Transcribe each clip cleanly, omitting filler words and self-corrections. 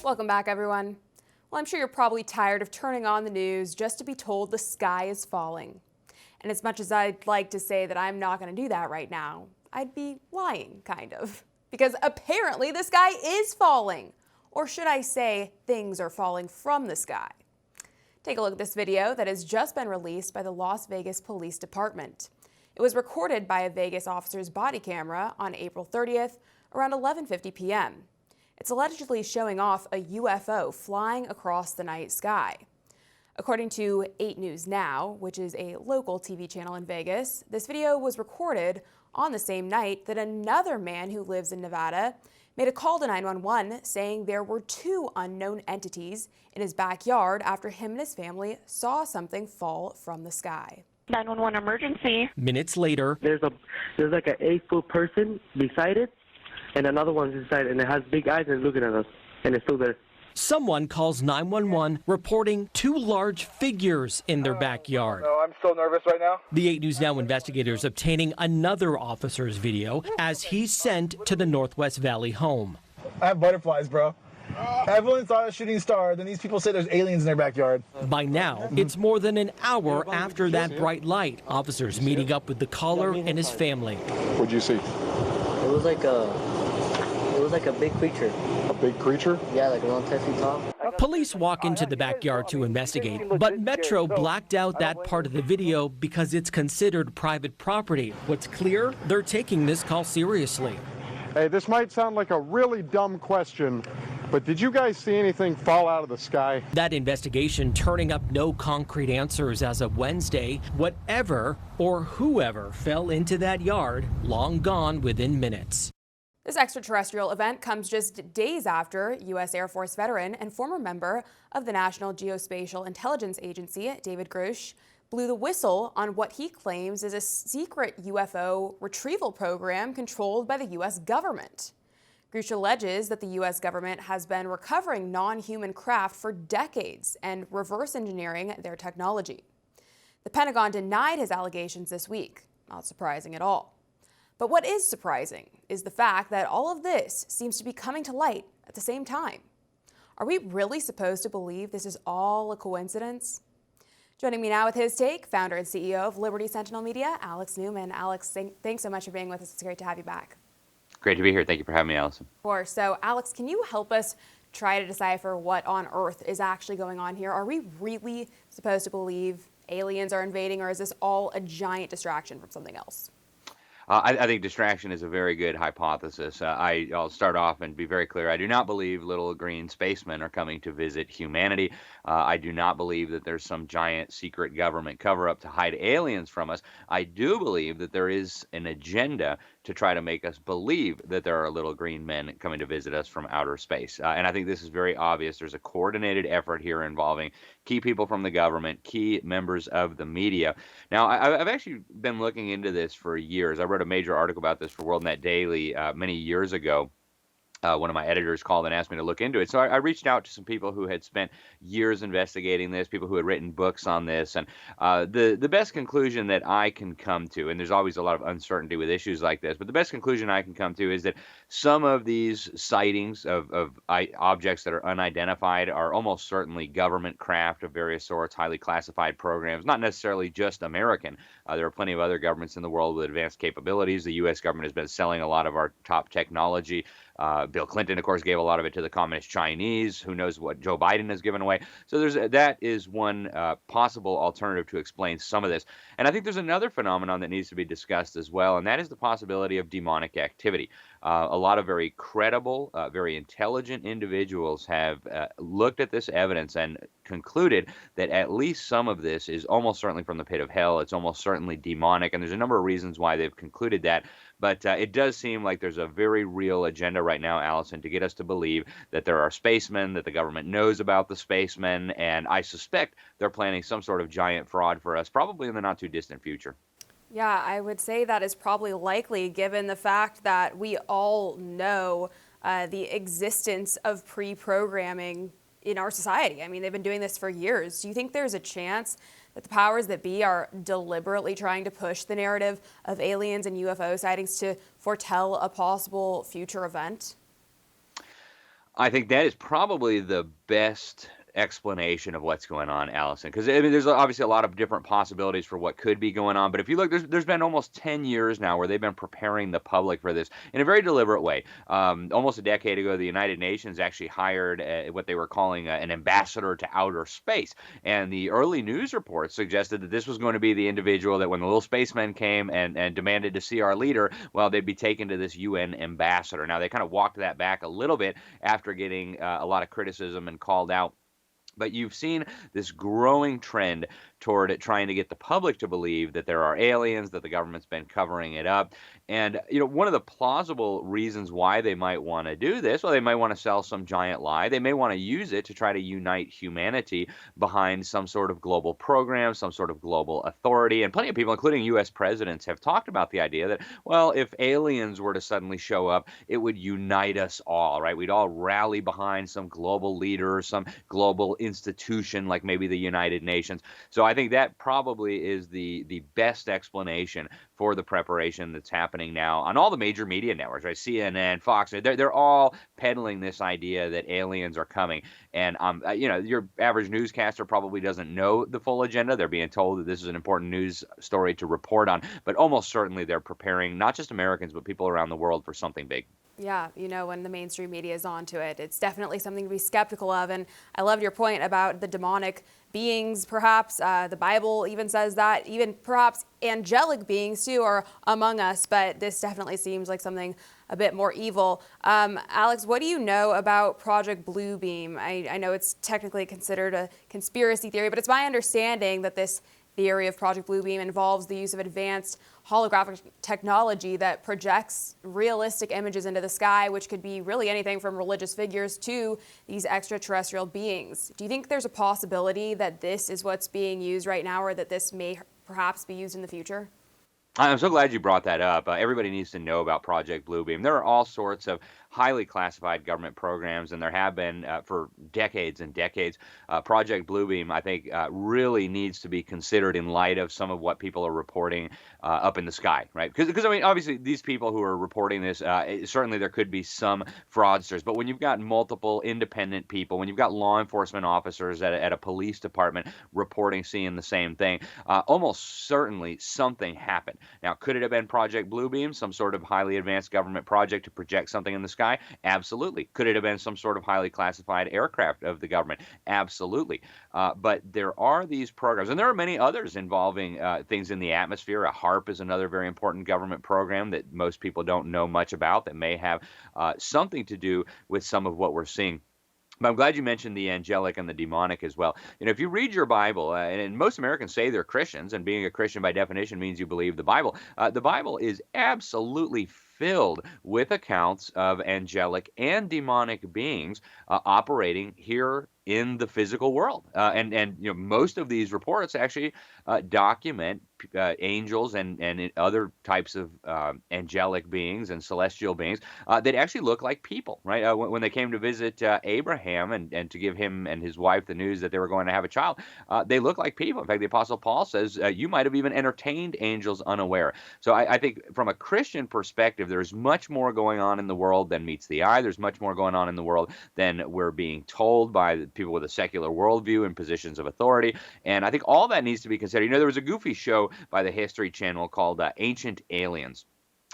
Welcome back, everyone. Well, I'm sure you're probably tired of turning on the news just to be told the sky is falling. And as much as I'd like to say that I'm not going to do that right now, I'd be lying, kind of. Because apparently the sky is falling. Or should I say, things are falling from the sky. Take a look at this video that has just been released by the Las Vegas Police Department. It was recorded by a Vegas officer's body camera on April 30th around 11:50 p.m. It's allegedly showing off a UFO flying across the night sky. According to 8 News Now, which is a local TV channel in Vegas, this video was recorded on the same night that another man who lives in Nevada made a call to 911 saying there were 2 unknown entities in his backyard after him and his family saw something fall from the sky. 911 emergency. Minutes later, there's like an 8-foot person beside it, and another one's inside, and it has big eyes and looking at us, and it's still there. Someone calls 911 reporting 2 large figures in their backyard. No, I'm so nervous right now. The 8 News Now investigators obtaining another officer's video as he's sent to the Northwest Valley home. I have butterflies, bro. Everyone saw a shooting star, then these people say there's aliens in their backyard. By now, it's more than an hour after that bright light. Officers meeting up with the caller and his family. What'd you see? It was like a big creature. A big creature? Yeah, like around 10 feet tall. Police walk into the backyard to investigate, but Metro blacked out that part of the video because it's considered private property. What's clear? They're taking this call seriously. Hey, this might sound like a really dumb question, but did you guys see anything fall out of the sky? That investigation turning up no concrete answers as of Wednesday. Whatever or whoever fell into that yard, long gone within minutes. This extraterrestrial event comes just days after U.S. Air Force veteran and former member of the National Geospatial Intelligence Agency, David Grush, blew the whistle on what he claims is a secret UFO retrieval program controlled by the U.S. government. Grush alleges that the U.S. government has been recovering non-human craft for decades and reverse engineering their technology. The Pentagon denied his allegations this week, not surprising at all. But what is surprising is the fact that all of this seems to be coming to light at the same time. Are we really supposed to believe this is all a coincidence? Joining me now with his take, founder and CEO of Liberty Sentinel Media, Alex Newman. Alex, thanks so much for being with us. It's great to have you back. Great to be here. Thank you for having me, Alison. Of course. So, Alex, can you help us try to decipher what on earth is actually going on here? Are we really supposed to believe aliens are invading, or is this all a giant distraction from something else? I think distraction is a very good hypothesis. I'll start off and be very clear. I do not believe little green spacemen are coming to visit humanity. I do not believe that there's some giant secret government cover-up to hide aliens from us. I do believe that there is an agenda to try to make us believe that there are little green men coming to visit us from outer space. And I think this is very obvious. There's a coordinated effort here involving key people from the government, key members of the media. Now, I've actually been looking into this for years. I wrote a major article about this for WorldNet Daily many years ago. One of my editors called and asked me to look into it. So I reached out to some people who had spent years investigating this, people who had written books on this. And the best conclusion that I can come to, and there's always a lot of uncertainty with issues like this, but the best conclusion I can come to is that some of these sightings of objects that are unidentified are almost certainly government craft of various sorts, highly classified programs, not necessarily just American. There are plenty of other governments in the world with advanced capabilities. The U.S. government has been selling a lot of our top technology. Bill Clinton, of course, gave a lot of it to the communist Chinese. Who knows what Joe Biden has given away? So that is one possible alternative to explain some of this. And I think there's another phenomenon that needs to be discussed as well, and that is the possibility of demonic activity. A lot of very credible, very intelligent individuals have looked at this evidence and concluded that at least some of this is almost certainly from the pit of hell. It's almost certainly demonic, and there's a number of reasons why they've concluded that. But it does seem like there's a very real agenda right now, Allison, to get us to believe that there are spacemen, that the government knows about the spacemen, and I suspect they're planning some sort of giant fraud for us, probably in the not too distant future. Yeah, I would say that is probably likely given the fact that we all know the existence of pre-programming in our society. I mean, they've been doing this for years. Do you think there's a chance that the powers that be are deliberately trying to push the narrative of aliens and UFO sightings to foretell a possible future event? I think that is probably the best explanation of what's going on, Allison, because I mean, there's obviously a lot of different possibilities for what could be going on. But if you look, there's been almost 10 years now where they've been preparing the public for this in a very deliberate way. Almost a decade ago, the United Nations actually hired what they were calling an ambassador to outer space. And the early news reports suggested that this was going to be the individual that when the little spacemen came and demanded to see our leader, well, they'd be taken to this UN ambassador. Now, they kind of walked that back a little bit after getting a lot of criticism and called out. But you've seen this growing trend toward it trying to get the public to believe that there are aliens, that the government's been covering it up. And, one of the plausible reasons why they might want to do this, well, they might want to sell some giant lie. They may want to use it to try to unite humanity behind some sort of global program, some sort of global authority. And plenty of people, including U.S. presidents, have talked about the idea that, well, if aliens were to suddenly show up, it would unite us all, right? We'd all rally behind some global leader, some global institution like maybe the United Nations. So I think that probably is the best explanation for the preparation that's happening now on all the major media networks, right? CNN, Fox, they're all peddling this idea that aliens are coming. And your average newscaster probably doesn't know the full agenda. They're being told that this is an important news story to report on, but almost certainly they're preparing not just Americans, but people around the world for something big. Yeah, when the mainstream media is onto it, it's definitely something to be skeptical of. And I loved your point about the demonic beings, perhaps. The Bible even says that, even perhaps angelic beings too are among us, but this definitely seems like something a bit more evil. Alex, what do you know about Project Bluebeam? I know it's technically considered a conspiracy theory, but it's my understanding that this theory of Project Bluebeam involves the use of advanced holographic technology that projects realistic images into the sky, which could be really anything from religious figures to these extraterrestrial beings. Do you think there's a possibility that this is what's being used right now, or that this may perhaps be used in the future? I'm so glad you brought that up. Everybody needs to know about Project Bluebeam. There are all sorts of highly classified government programs, and there have been for decades and decades. Project Bluebeam, I think, really needs to be considered in light of some of what people are reporting up in the sky, right? Because I mean, obviously, these people who are reporting this, certainly there could be some fraudsters, but when you've got multiple independent people, when you've got law enforcement officers at a police department reporting, seeing the same thing, almost certainly something happened. Now, could it have been Project Bluebeam, some sort of highly advanced government project to project something in the sky? Absolutely. Could it have been some sort of highly classified aircraft of the government? Absolutely. But there are these programs, and there are many others involving things in the atmosphere. A HARP is another very important government program that most people don't know much about that may have something to do with some of what we're seeing. But I'm glad you mentioned the angelic and the demonic as well. If you read your Bible, and most Americans say they're Christians, and being a Christian by definition means you believe the Bible. The Bible is absolutely filled with accounts of angelic and demonic beings operating here in the physical world. And most of these reports actually document angels and other types of angelic beings and celestial beings that actually look like people, right? When they came to visit Abraham and to give him and his wife the news that they were going to have a child, they look like people. In fact, the Apostle Paul says you might have even entertained angels unaware. So I think from a Christian perspective, there's much more going on in the world than meets the eye. There's much more going on in the world than we're being told by people with a secular worldview and positions of authority. And I think all that needs to be considered. There was a goofy show by the History Channel called Ancient Aliens.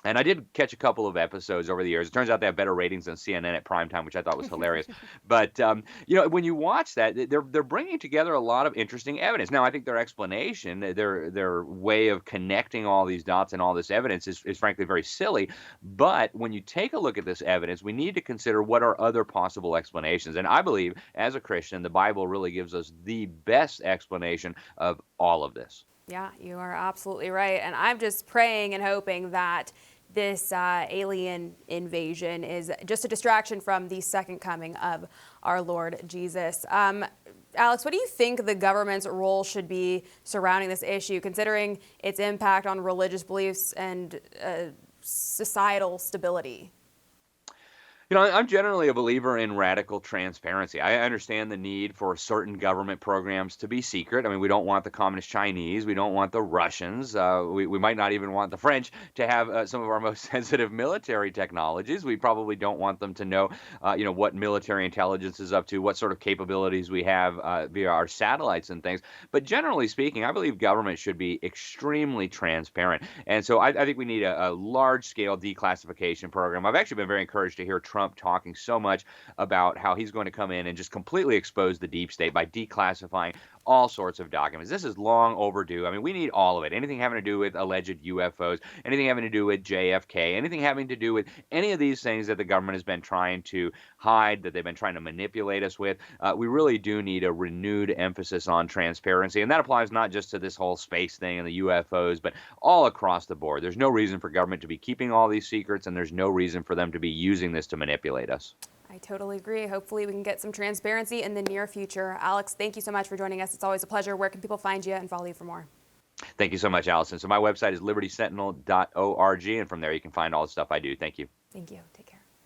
And I did catch a couple of episodes over the years. It turns out they have better ratings than CNN at primetime, which I thought was hilarious. But, when you watch that, they're bringing together a lot of interesting evidence. Now, I think their explanation, their way of connecting all these dots and all this evidence is frankly very silly. But when you take a look at this evidence, we need to consider what are other possible explanations. And I believe, as a Christian, the Bible really gives us the best explanation of all of this. Yeah, you are absolutely right. And I'm just praying and hoping that this alien invasion is just a distraction from the second coming of our Lord Jesus. Alex, what do you think the government's role should be surrounding this issue, considering its impact on religious beliefs and societal stability? I'm generally a believer in radical transparency. I understand the need for certain government programs to be secret. I mean, we don't want the communist Chinese. We don't want the Russians. We might not even want the French to have some of our most sensitive military technologies. We probably don't want them to know, what military intelligence is up to, what sort of capabilities we have via our satellites and things. But generally speaking, I believe government should be extremely transparent. And so I think we need a large-scale declassification program. I've actually been very encouraged to hear Trump talking so much about how he's going to come in and just completely expose the deep state by declassifying all sorts of documents. This is long overdue. I mean, we need all of it. Anything having to do with alleged UFOs, anything having to do with JFK, anything having to do with any of these things that the government has been trying to hide, that they've been trying to manipulate us with. We really do need a renewed emphasis on transparency. And that applies not just to this whole space thing and the UFOs, but all across the board. There's no reason for government to be keeping all these secrets, and there's no reason for them to be using this to manipulate us. I totally agree. Hopefully we can get some transparency in the near future. Alex, thank you so much for joining us. It's always a pleasure. Where can people find you and follow you for more? Thank you so much, Allison. So my website is libertysentinel.org, and from there you can find all the stuff I do. Thank you. Thank you. Take care.